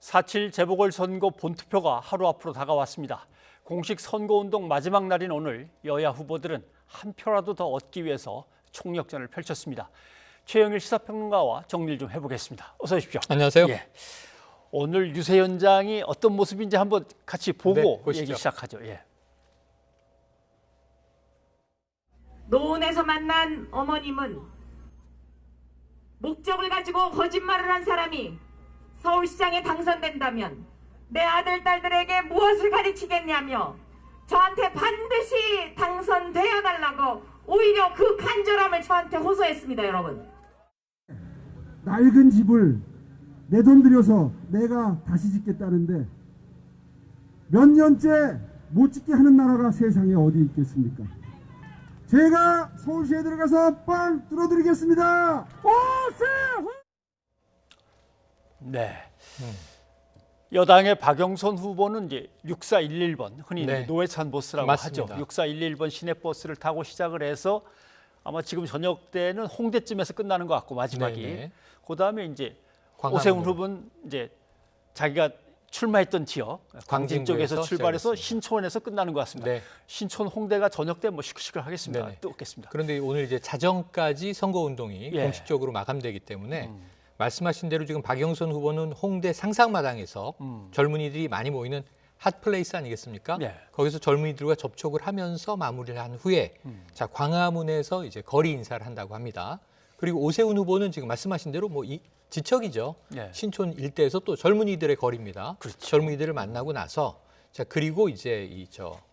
4.7 재보궐선거 본투표가 하루 앞으로 다가왔습니다. 공식 선거운동 마지막 날인 오늘 여야 후보들은 한 표라도 더 얻기 위해서 총력전을 펼쳤습니다. 최영일 시사평론가와 정리를 좀 해보겠습니다. 어서 오십시오. 안녕하세요. 예. 오늘 유세 현장이 어떤 모습인지 한번 같이 보고 얘기 시작하죠. 예. 노원에서 만난 어머님은 목적을 가지고 거짓말을 한 사람이 서울시장에 당선된다면 내 아들, 딸들에게 무엇을 가르치겠냐며 저한테 반드시 당선되어 달라고 오히려 그 간절함을 저한테 호소했습니다, 여러분. 낡은 집을 내 돈 들여서 내가 다시 짓겠다는데 몇 년째 못 짓게 하는 나라가 세상에 어디 있겠습니까? 제가 서울시에 들어가서 빵 뚫어드리겠습니다. 오세훈! 네. 여당의 박영선 후보는 이제 6411번, 흔히 네. 노회찬 버스라고 맞습니다. 하죠. 6411번 시내버스를 타고 시작을 해서 아마 지금 저녁 때는 홍대쯤에서 끝나는 것 같고 마지막이. 네네. 그다음에 이제 광화문으로. 오세훈 후보는 이제 자기가 출마했던 지역 광진 쪽에서 광진구에서 출발해서 시작했습니다. 신촌에서 끝나는 것 같습니다. 네. 신촌 홍대가 저녁 때 뭐 시끌시끌하겠습니다. 네네. 뜨겁겠습니다. 그런데 오늘 이제 자정까지 선거운동이 예. 공식적으로 마감되기 때문에 말씀하신 대로 지금 박영선 후보는 홍대 상상마당에서 젊은이들이 많이 모이는 핫플레이스 아니겠습니까? 네. 거기서 젊은이들과 접촉을 하면서 마무리를 한 후에 자 광화문에서 이제 거리 인사를 한다고 합니다. 그리고 오세훈 후보는 지금 말씀하신 대로 뭐 지척이죠. 네. 신촌 일대에서 또 젊은이들의 거리입니다. 그렇죠. 젊은이들을 만나고 나서 자 그리고 이제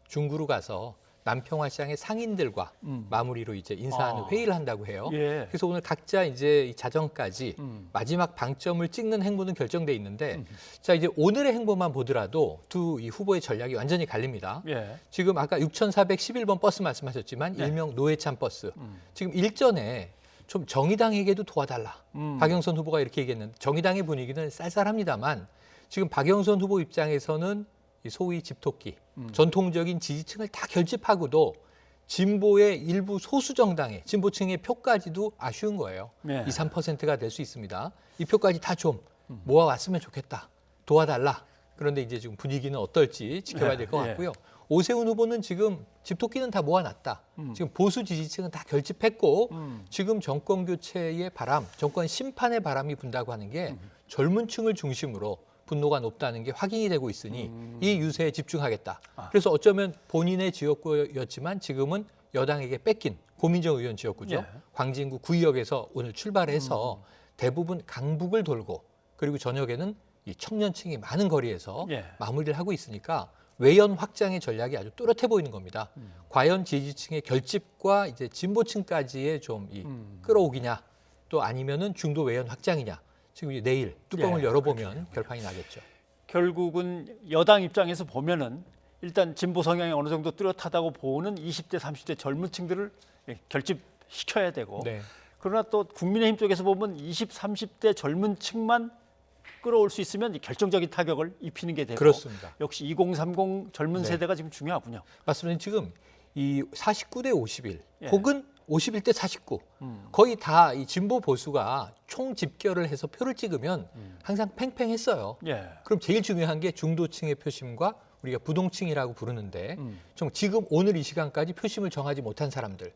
중구로 가서 남평화시장의 상인들과 마무리로 이제 인사하는 회의를 한다고 해요. 예. 그래서 오늘 각자 이제 이 자정까지 마지막 방점을 찍는 행보는 결정돼 있는데 자 이제 오늘의 행보만 보더라도 두 이 후보의 전략이 완전히 갈립니다. 예. 지금 아까 6411번 버스 말씀하셨지만 네. 일명 노회찬 버스. 지금 일전에 좀 정의당에게도 도와달라. 박영선 후보가 이렇게 얘기했는데 정의당의 분위기는 쌀쌀합니다만 지금 박영선 후보 입장에서는 이 소위 집토끼, 전통적인 지지층을 다 결집하고도 진보의 일부 소수 정당의 진보층의 표까지도 아쉬운 거예요. 네. 2, 3%가 될 수 있습니다. 이 표까지 다 좀 모아왔으면 좋겠다. 도와달라. 그런데 이제 지금 분위기는 어떨지 지켜봐야 될 것 네. 같고요. 오세훈 후보는 지금 집토끼는 다 모아놨다. 지금 보수 지지층은 다 결집했고 지금 정권 교체의 바람, 정권 심판의 바람이 분다고 하는 게 젊은 층을 중심으로 분노가 높다는 게 확인이 되고 있으니 이 유세에 집중하겠다. 그래서 어쩌면 본인의 지역구였지만 지금은 여당에게 뺏긴 고민정 의원 지역구죠. 네. 광진구 구의역에서 오늘 출발해서 대부분 강북을 돌고 그리고 저녁에는 이 청년층이 많은 거리에서 예. 마무리를 하고 있으니까 외연 확장의 전략이 아주 뚜렷해 보이는 겁니다. 과연 지지층의 결집과 이제 진보층까지의 좀 끌어오기냐, 또 아니면은 중도 외연 확장이냐. 지금 이제 내일 뚜껑을 예, 열어보면 결판이 나겠죠. 결국은 여당 입장에서 보면은 일단 진보 성향이 어느 정도 뚜렷하다고 보는 20대, 30대 젊은 층들을 결집시켜야 되고 네. 그러나 또 국민의힘 쪽에서 보면 20, 30대 젊은 층만 끌어올 수 있으면 결정적인 타격을 입히는 게 되고 그렇습니다. 역시 2030 젊은 네. 세대가 지금 중요하군요. 맞습니다. 지금 이 49대 51 예. 혹은 51대 49 거의 다 이 진보 보수가 총 집결을 해서 표를 찍으면 항상 팽팽했어요. 예. 그럼 제일 중요한 게 중도층의 표심과 우리가 부동층이라고 부르는데 좀 지금 오늘 이 시간까지 표심을 정하지 못한 사람들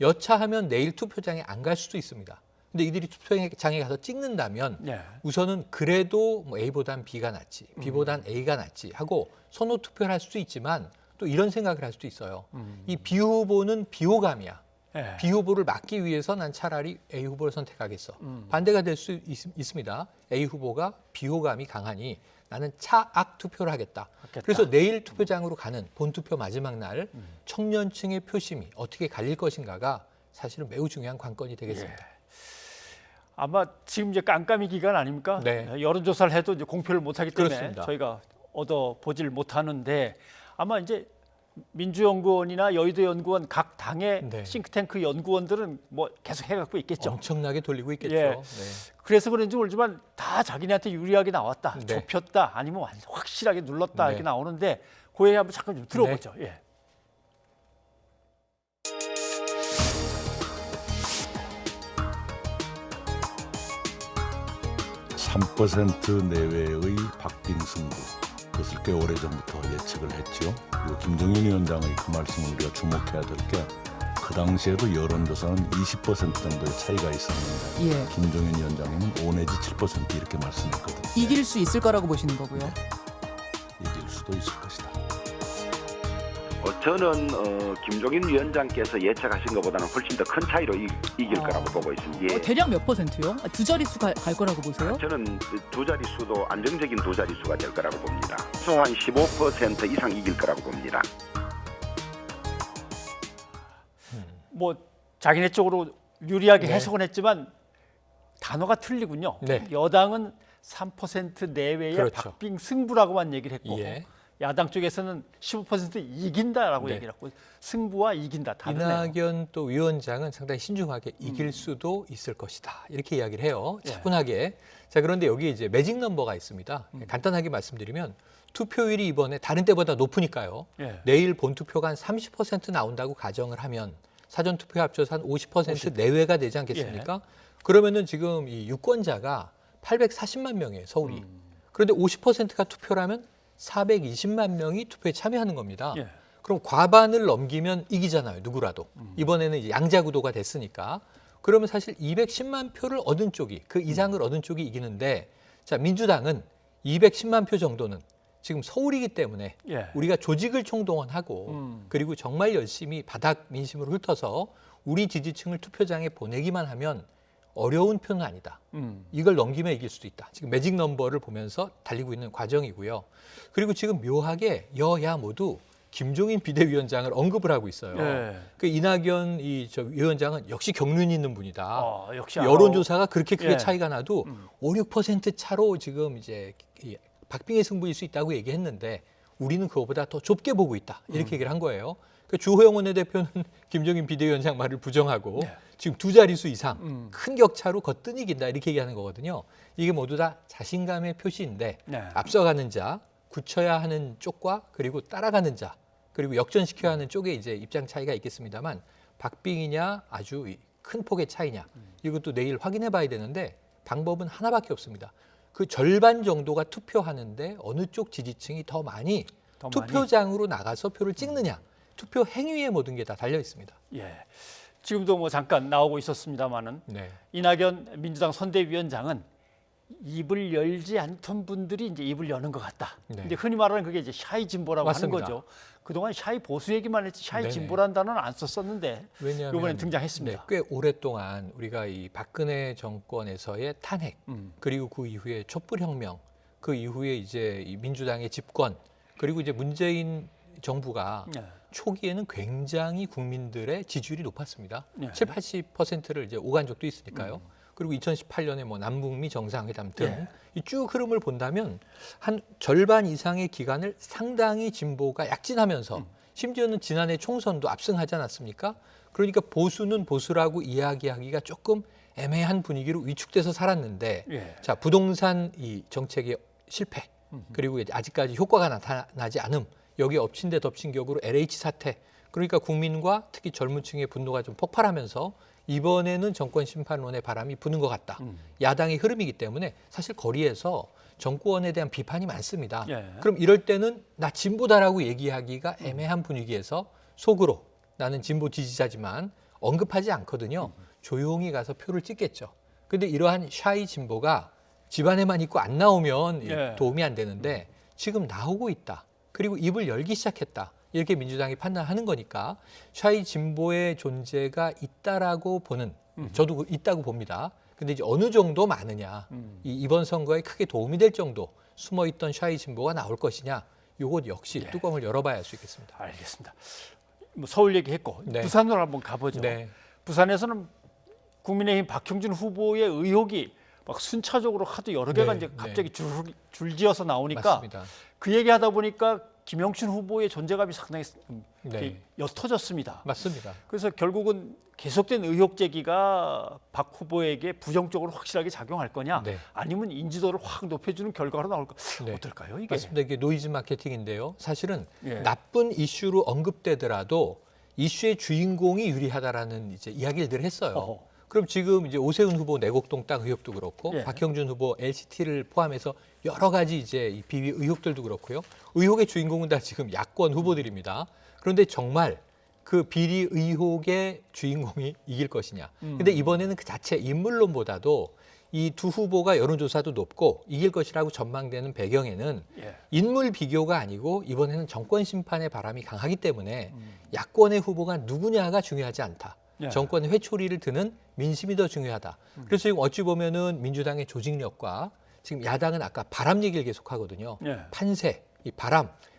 여차하면 내일 투표장에 안 갈 수도 있습니다. 근데 이들이 투표장에 가서 찍는다면 예. 우선은 그래도 뭐 A보단 B가 낫지, B보단 A가 낫지 하고 선호 투표를 할 수도 있지만 또 이런 생각을 할 수도 있어요. 이 B 후보는 비호감이야. 예. B 후보를 막기 위해서 난 차라리 A 후보를 선택하겠어. 반대가 될 수 있습니다. A 후보가 비호감이 강하니 나는 차악 투표를 하겠다. 그래서 내일 투표장으로 가는 본투표 마지막 날 청년층의 표심이 어떻게 갈릴 것인가가 사실은 매우 중요한 관건이 되겠습니다. 아마 지금 이제 깜깜이 기간 아닙니까? 네. 여론조사를 해도 이제 공표를 못하기 때문에 그렇습니다. 저희가 얻어 보질 못하는데 아마 이제 민주연구원이나 여의도 연구원 각 당의 네. 싱크탱크 연구원들은 뭐 계속 해갖고 있겠죠. 엄청나게 돌리고 있겠죠. 예. 네. 그래서 그런지 모르지만 다 자기네한테 유리하게 나왔다, 네. 좁혔다, 아니면 확실하게 눌렀다 네. 이렇게 나오는데 그 얘기 한번 잠깐 좀 들어보죠. 예. 3% 내외의 꽤 오래전부터 예측을 했죠. 그리고 김종인 위원장의 그 말씀을 우리가 주목해야 될 게 그 당시에도 여론조사는 20% 정도의 차이가 있었는데 예. 김종인 위원장님은 5 내지 7% 이렇게 말씀했거든요. 이길 수 있을 거라고 보시는 거고요. 이길 수도 있을 것이다. 저는 김종인 위원장께서 예측하신 것보다는 훨씬 더 큰 차이로 이길 거라고 보고 있습니다. 예. 대략 몇 %요? 두 자릿수 갈 거라고 보세요? 저는 두 자릿수도 안정적인 두 자릿수가 될 거라고 봅니다. 한 15% 이상 이길 거라고 봅니다. 뭐 자기네 쪽으로 유리하게 네. 해석은 했지만 단어가 틀리군요. 네. 여당은 3% 내외의 그렇죠. 박빙 승부라고만 얘기를 했고 예. 야당 쪽에서는 15% 이긴다라고 네. 얘기를 했고 승부와 이긴다 다르네요. 이낙연 또 위원장은 상당히 신중하게 이길 수도 있을 것이다. 이렇게 이야기를 해요. 예. 차분하게. 자, 그런데 여기 이제 매직 넘버가 있습니다. 간단하게 말씀드리면 투표율이 이번에 다른 때보다 높으니까요. 예. 내일 본투표가 한 30% 나온다고 가정을 하면 사전 투표 합쳐서 한 50% 내외가 되지 않겠습니까? 그러면은 지금 이 유권자가 840만 명이에요, 서울이. 그런데 50%가 투표라면 420만 명이 투표에 참여하는 겁니다. 예. 그럼 과반을 넘기면 이기잖아요, 누구라도. 이번에는 이제 양자구도가 됐으니까. 그러면 사실 210만 표를 얻은 쪽이, 그 이상을 얻은 쪽이 이기는데, 자, 민주당은 210만 표 정도는 지금 서울이기 때문에 예. 우리가 조직을 총동원하고 그리고 정말 열심히 바닥 민심으로 훑어서 우리 지지층을 투표장에 보내기만 하면 어려운 표는 아니다. 이걸 넘기면 이길 수도 있다. 지금 매직 넘버를 보면서 달리고 있는 과정이고요. 그리고 지금 묘하게 여야 모두 김종인 비대위원장을 언급을 하고 있어요. 예. 그 이낙연 저 위원장은 역시 경륜 있는 분이다. 역시 여론조사가 그렇게 크게 예. 차이가 나도 5, 6% 차로 지금 이제 이 박빙의 승부일 수 있다고 얘기했는데 우리는 그거보다 더 좁게 보고 있다. 이렇게 얘기를 한 거예요. 그 주호영 원내대표는 김종인 비대위원장 말을 부정하고 지금 두 자릿수 이상 큰 격차로 거뜬히 이긴다 이렇게 얘기하는 거거든요. 이게 모두 다 자신감의 표시인데 네. 앞서가는 자, 굳혀야 하는 쪽과 그리고 따라가는 자, 그리고 역전시켜야 하는 쪽에 이제 입장 차이가 있겠습니다만 박빙이냐 아주 큰 폭의 차이냐 이것도 내일 확인해 봐야 되는데 방법은 하나밖에 없습니다. 그 절반 정도가 투표하는데 어느 쪽 지지층이 더 많이 투표장으로 나가서 표를 찍느냐 투표 행위에 모든 게 다 달려 있습니다. 예. 지금도 뭐 잠깐 나오고 있었습니다만은 네. 이낙연 민주당 선대위원장은 입을 열지 않던 분들이 이제 입을 여는 것 같다. 네. 이제 흔히 말하는 그게 이제 샤이 진보라고 맞습니다. 하는 거죠. 그동안 샤이 보수 얘기만 했지 샤이 네네. 진보라는 단어는 안 썼었는데 왜냐하면 이번에 등장했습니다. 꽤 오랫동안 우리가 이 박근혜 정권에서의 탄핵 그리고 그 이후에 촛불혁명 그 이후에 이제 이 민주당의 집권 그리고 이제 문재인 정부가 네. 초기에는 굉장히 국민들의 지지율이 높았습니다. 네. 7, 80%를 이제 오간 적도 있으니까요. 그리고 2018년에 뭐 남북미 정상회담 등 네. 이 쭉 흐름을 본다면 한 절반 이상의 기간을 상당히 진보가 약진하면서 심지어는 지난해 총선도 압승하지 않았습니까? 그러니까 보수는 보수라고 이야기하기가 조금 애매한 분위기로 위축돼서 살았는데 예. 자 부동산 이 정책의 실패 그리고 이제 아직까지 효과가 나타나지 않음 여기에 엎친 데 덮친 격으로 LH 사태 그러니까 국민과 특히 젊은 층의 분노가 좀 폭발하면서 이번에는 정권 심판론의 바람이 부는 것 같다. 야당의 흐름이기 때문에 사실 거리에서 정권에 대한 비판이 많습니다. 예. 그럼 이럴 때는 나 진보다라고 얘기하기가 애매한 분위기에서 속으로 나는 진보 지지자지만 언급하지 않거든요. 조용히 가서 표를 찍겠죠. 근데 이러한 샤이 진보가 집안에만 있고 안 나오면 예. 도움이 안 되는데 지금 나오고 있다. 그리고 입을 열기 시작했다. 이렇게 민주당이 판단하는 거니까 샤이 진보의 존재가 있다라고 보는 저도 있다고 봅니다. 근데 이제 어느 정도 많으냐 이번 선거에 크게 도움이 될 정도 숨어있던 샤이 진보가 나올 것이냐 이것 역시 뚜껑을 열어봐야 할 수 있겠습니다. 알겠습니다. 뭐 서울 얘기했고 네. 부산으로 한번 가보죠. 네. 부산에서는 국민의힘 박형준 후보의 의혹이 막 순차적으로 하도 여러 개가 네, 이제 갑자기 줄지어서 나오니까 맞습니다. 그 얘기하다 보니까 김영춘 후보의 존재감이 상당히 네. 옅어졌습니다. 맞습니다. 그래서 결국은 계속된 의혹 제기가 박 후보에게 부정적으로 확실하게 작용할 거냐 네. 아니면 인지도를 확 높여주는 결과로 나올까 네. 어떨까요 이게? 맞습니다. 이게 노이즈 마케팅인데요. 사실은 예. 나쁜 이슈로 언급되더라도 이슈의 주인공이 유리하다라는 이제 이야기를 늘 했어요. 어허. 그럼 지금 이제 오세훈 후보 내곡동 땅 의혹도 그렇고 예. 박형준 후보 LCT를 포함해서 여러 가지 이제 이 비위 의혹들도 그렇고요. 의혹의 주인공은 다 지금 야권 후보들입니다. 그런데 정말 그 비리 의혹의 주인공이 이길 것이냐. 근데 이번에는 그 자체 인물론보다도 이 두 후보가 여론조사도 높고 이길 것이라고 전망되는 배경에는 예. 인물 비교가 아니고 이번에는 정권 심판의 바람이 강하기 때문에 야권의 후보가 누구냐가 중요하지 않다. 예. 정권의 회초리를 드는 민심이 더 중요하다. 그래서 지금 어찌 보면은 민주당의 조직력과 지금 야당은 아까 바람 얘기를 계속하거든요. 예. 판세, 이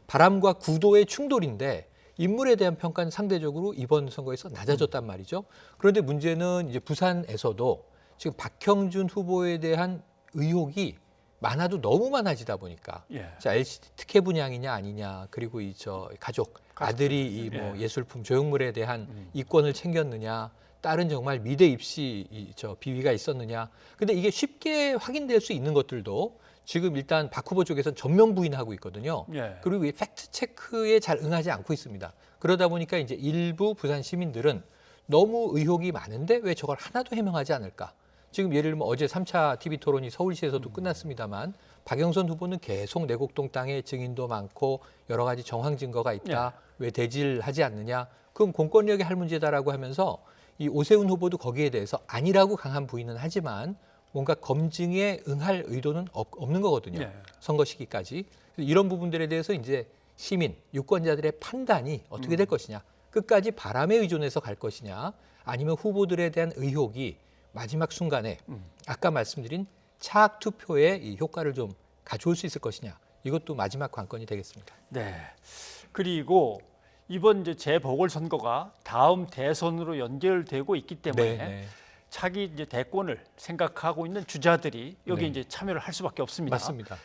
바람과 구도의 충돌인데 인물에 대한 평가는 상대적으로 이번 선거에서 낮아졌단 말이죠. 그런데 문제는 이제 부산에서도 지금 박형준 후보에 대한 의혹이 많아도 너무 많아지다 보니까 예. 자, LCT 특혜 분양이냐 아니냐 그리고 이 저 가족 아들이 이 뭐 예술품 조형물에 대한 이권을 챙겼느냐 딸은 정말 미대 입시 저 비위가 있었느냐. 근데 이게 쉽게 확인될 수 있는 것들도 지금 일단 박 후보 쪽에서는 전면 부인하고 있거든요. 예. 그리고 이 팩트 체크에 잘 응하지 않고 있습니다. 그러다 보니까 이제 일부 부산 시민들은 너무 의혹이 많은데 왜 저걸 하나도 해명하지 않을까? 지금 예를 들면 어제 3차 TV 토론이 서울시에서도 끝났습니다만 박영선 후보는 계속 내곡동 땅에 증인도 많고 여러 가지 정황 증거가 있다. 왜 대질하지 않느냐? 그럼 공권력이 할 문제다라고 하면서 이 오세훈 후보도 거기에 대해서 아니라고 강한 부인은 하지만 뭔가 검증에 응할 의도는 없는 거거든요. 예. 선거 시기까지. 이런 부분들에 대해서 이제 시민, 유권자들의 판단이 어떻게 될 것이냐. 끝까지 바람에 의존해서 갈 것이냐. 아니면 후보들에 대한 의혹이 마지막 순간에 아까 말씀드린 차악 투표의 이 효과를 좀 가져올 수 있을 것이냐. 이것도 마지막 관건이 되겠습니다. 네. 그리고 이번 이제 재보궐선거가 다음 대선으로 연결되고 있기 때문에 네. 차기 이제 대권을 생각하고 있는 주자들이 여기 네. 이제 참여를 할 수밖에 없습니다. 맞습니다.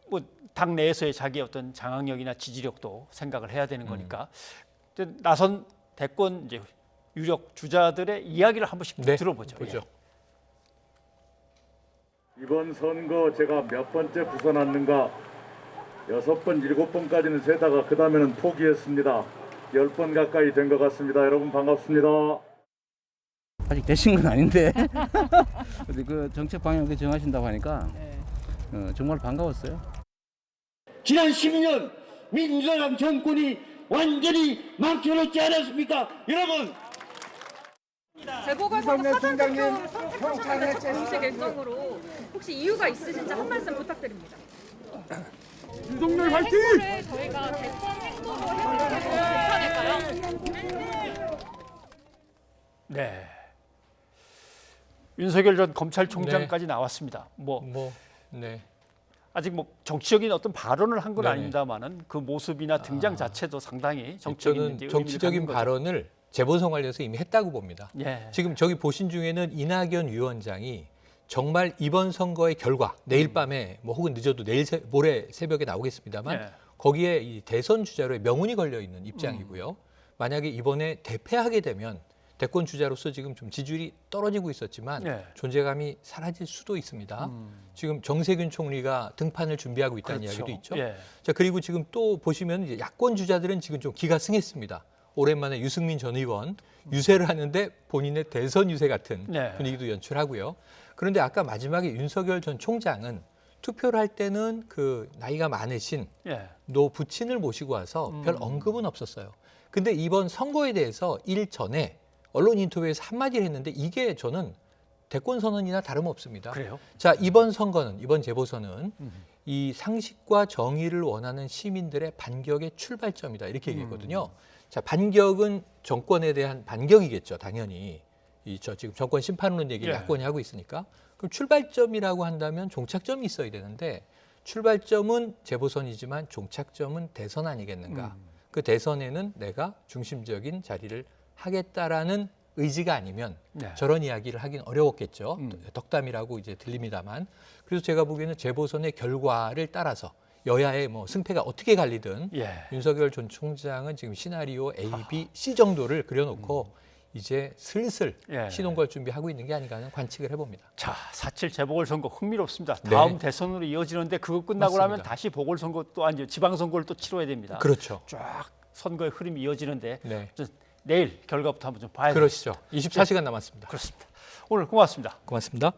뭐 당 내에서의 자기 어떤 장악력이나 지지력도 생각을 해야 되는 거니까 근데 나선 대권 이제 유력 주자들의 이야기를 한 번씩 네. 들어보죠. 보죠. 이번 선거 제가 몇 번째 부서났는가 6번, 7번까지는 세다가 그 다음에는 포기했습니다. 10번 가까이 된 것 같습니다. 여러분 반갑습니다. 아직 되신 건 아닌데 근데 그 정책 방향을 정하신다고 하니까 정말 반가웠어요. 지난 10년 민주당 정권이 완전히 망쳐놓지 않았습니까? 여러분! 재보궐선거 사전투표 선택하셨는데 첫 공식 일정으로 혹시 이유가 있으신지 한 말씀 부탁드립니다. 윤석열 화이팅! 행보를 저희가 대권 행보로 해도 괜찮을까요? 네. 윤석열 전 검찰총장까지 나왔습니다. 네. 아직 뭐 정치적인 어떤 발언을 한 건 네네. 아닙니다만은 그 모습이나 등장 자체도 상당히 정치적인 저는 의미를 정치적인 갖는 거죠. 발언을 재보선 관련해서 이미 했다고 봅니다. 예. 지금 저기 보신 중에는 이낙연 위원장이 정말 이번 선거의 결과 내일 밤에 뭐 혹은 늦어도 모레 새벽에 나오겠습니다만 예. 거기에 이 대선 주자로의 명운이 걸려 있는 입장이고요. 만약에 이번에 대패하게 되면 대권 주자로서 지금 좀 지지율이 떨어지고 있었지만 예. 존재감이 사라질 수도 있습니다. 지금 정세균 총리가 등판을 준비하고 있다는 그렇죠. 이야기도 있죠. 예. 자, 그리고 지금 또 보시면 이제 야권 주자들은 지금 좀 기가 승했습니다. 오랜만에 유승민 전 의원 유세를 하는데 본인의 대선 유세 같은 네. 분위기도 연출하고요. 그런데 아까 마지막에 윤석열 전 총장은 투표를 할 때는 그 나이가 많으신 예. 노 부친을 모시고 와서 별 언급은 없었어요. 근데 이번 선거에 대해서 일 전에 언론 인터뷰에서 한마디를 했는데 이게 저는 대권 선언이나 다름없습니다. 그래요? 자, 이번 선거는, 이번 재보선은 이 상식과 정의를 원하는 시민들의 반격의 출발점이다. 이렇게 얘기했거든요. 자, 반격은 정권에 대한 반격이겠죠. 당연히. 지금 정권 심판론 얘기를 예. 야권이 하고 있으니까. 그럼 출발점이라고 한다면 종착점이 있어야 되는데 출발점은 재보선이지만 종착점은 대선 아니겠는가. 그 대선에는 내가 중심적인 자리를 하겠다라는 의지가 아니면 네. 저런 이야기를 하긴 어려웠겠죠. 덕담이라고 이제 들립니다만. 그래서 제가 보기에는 재보선의 결과를 따라서 여야의 뭐 승패가 어떻게 갈리든 예. 윤석열 전 총장은 지금 시나리오 A, B, C 정도를 그려놓고 이제 슬슬 예. 시동 걸 준비하고 있는 게 아닌가 하는 관측을 해봅니다. 자, 4.7 재보궐선거 흥미롭습니다. 네. 다음 대선으로 이어지는데 그거 끝나고 맞습니다. 나면 다시 보궐선거 또 아니 지방선거를 또 치러야 됩니다. 그렇죠. 쫙 선거의 흐름이 이어지는데 네. 내일 결과부터 한번 좀 봐야 그렇죠. 되겠습니다. 24시간 남았습니다. 그렇습니다. 오늘 고맙습니다. 고맙습니다.